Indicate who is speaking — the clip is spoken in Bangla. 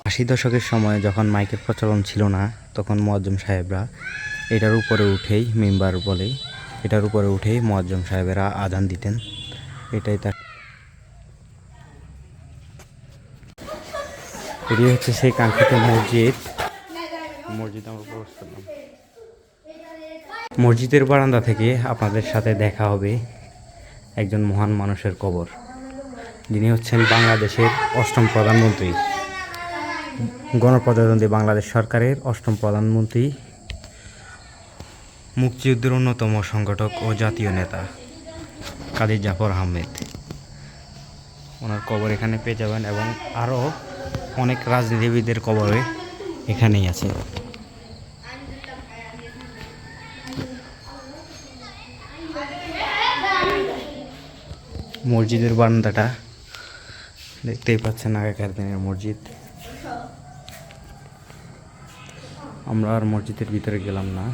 Speaker 1: দশকের সময় যখন মাইকের প্রচলন ছিল না, তখন মুয়াজ্জম সাহেবরা এটার উপরে উঠেই, মিম্বার বলে, এটার উপরে উঠেই মুয়াজ্জম সাহেবেরা আজান দিতেন। এটাই তার, এটি হচ্ছে সেই কাঙ্ক্ষিত মসজিদ। আমরা প্রবেশ করলাম। মসজিদের বারান্দা থেকে আপনাদের সাথে দেখা হবে একজন মহান মানুষের কবর, যিনি হচ্ছেন বাংলাদেশের 8ম প্রধানমন্ত্রী, গণপ্রজাতন্ত্রী বাংলাদেশ সরকারের 8ম প্রধানমন্ত্রী, মুক্তিযুদ্ধের অন্যতম সংগঠক ও জাতীয় নেতা কাজী জাফর আহমেদ। ওনার কবর এখানে পেয়ে যাবেন এবং আরও অনেক রাজনীতিবিদের কবরে এখানেই আছে। মসজিদের বারান্দাটা দেখতেই পাচ্ছেন, আগেকার দিনের মসজিদ। আমরা আর মসজিদের ভিতরে গেলাম না।